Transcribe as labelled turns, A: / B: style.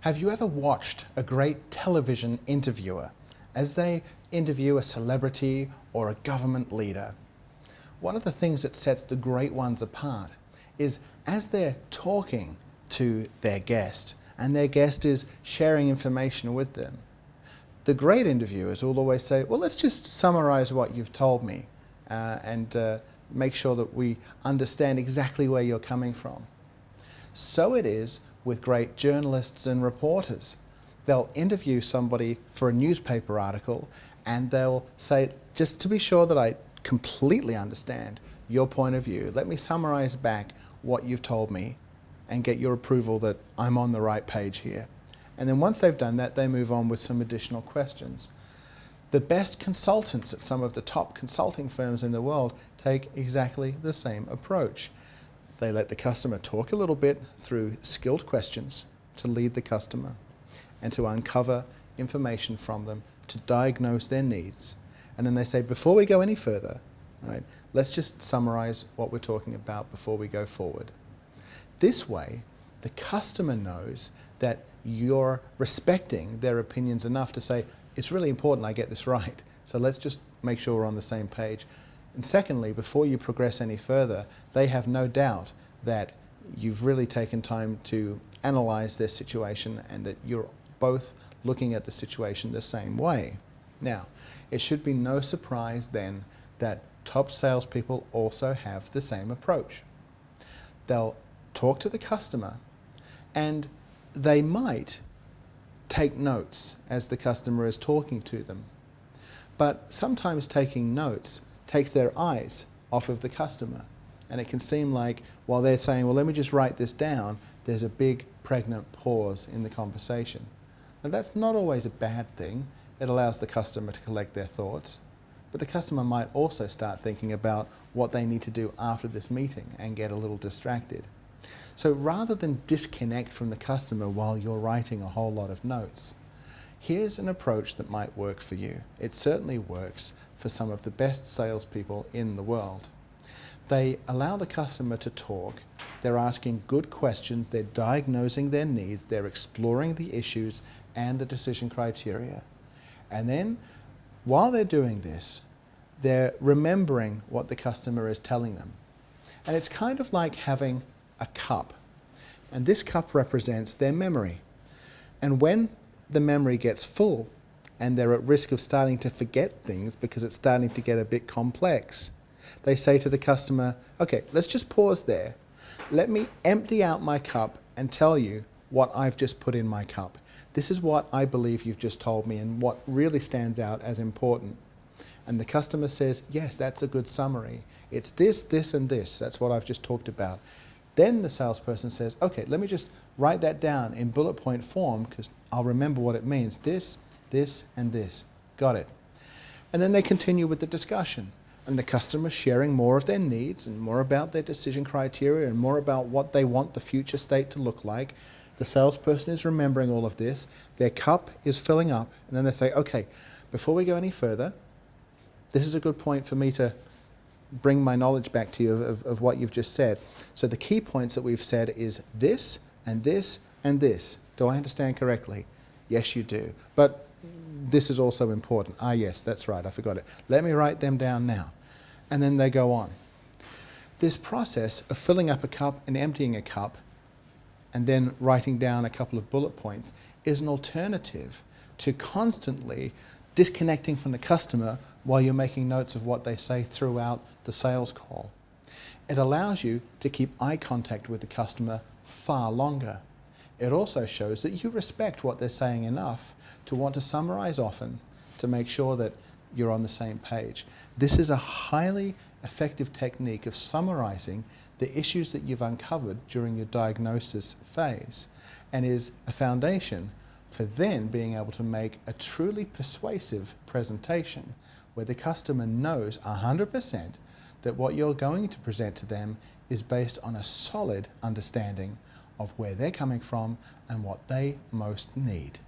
A: Have you ever watched a great television interviewer as they interview a celebrity or a government leader? One of the things that sets the great ones apart is as they're talking to their guest and their guest is sharing information with them, the great interviewers will always say, well, let's just summarize what you've told me and make sure that we understand exactly where you're coming from. So it is with great journalists and reporters. They'll interview somebody for a newspaper article and they'll say, just to be sure that I completely understand your point of view, let me summarize back what you've told me and get your approval that I'm on the right page here. And then once they've done that, they move on with some additional questions. The best consultants at some of the top consulting firms in the world take exactly the same approach. They let the customer talk a little bit through skilled questions to lead the customer and to uncover information from them to diagnose their needs. And then they say, before we go any further, right, let's just summarize what we're talking about before we go forward. This way, the customer knows that you're respecting their opinions enough to say, it's really important I get this right, so let's just make sure we're on the same page. And secondly, before you progress any further, they have no doubt that you've really taken time to analyze their situation and that you're both looking at the situation the same way. Now, it should be no surprise then that top salespeople also have the same approach. They'll talk to the customer and they might take notes as the customer is talking to them. But sometimes taking notes takes their eyes off of the customer. And it can seem like while they're saying, well, let me just write this down, there's a big pregnant pause in the conversation. And that's not always a bad thing. It allows the customer to collect their thoughts. But the customer might also start thinking about what they need to do after this meeting and get a little distracted. So rather than disconnect from the customer while you're writing a whole lot of notes, here's an approach that might work for you. It certainly works for some of the best salespeople in the world. They allow the customer to talk, they're asking good questions, they're diagnosing their needs, they're exploring the issues and the decision criteria. And then, while they're doing this, they're remembering what the customer is telling them. And it's kind of like having a cup. And this cup represents their memory. And when the memory gets full and they're at risk of starting to forget things because it's starting to get a bit complex, they say to the customer, okay, let's just pause there. Let me empty out my cup and tell you what I've just put in my cup. This is what I believe you've just told me and what really stands out as important. And the customer says, yes, that's a good summary. It's this, this, and this. That's what I've just talked about. Then the salesperson says, okay, let me just write that down in bullet point form because I'll remember what it means. This, this, and this. Got it. And then they continue with the discussion. And the customer sharing more of their needs and more about their decision criteria and more about what they want the future state to look like. The salesperson is remembering all of this. Their cup is filling up. And then they say, okay, before we go any further, this is a good point for me to bring my knowledge back to you of what you've just said. So the key points that we've said is this, and this, and this. Do I understand correctly? Yes, you do. But this is also important. Ah, yes, that's right, I forgot it. Let me write them down now. And then they go on. This process of filling up a cup and emptying a cup and then writing down a couple of bullet points is an alternative to constantly disconnecting from the customer while you're making notes of what they say throughout the sales call. It allows you to keep eye contact with the customer far longer. It also shows that you respect what they're saying enough to want to summarize often to make sure that you're on the same page. This is a highly effective technique of summarizing the issues that you've uncovered during your diagnosis phase and is a foundation for then being able to make a truly persuasive presentation where the customer knows 100% that what you're going to present to them is based on a solid understanding of where they're coming from and what they most need.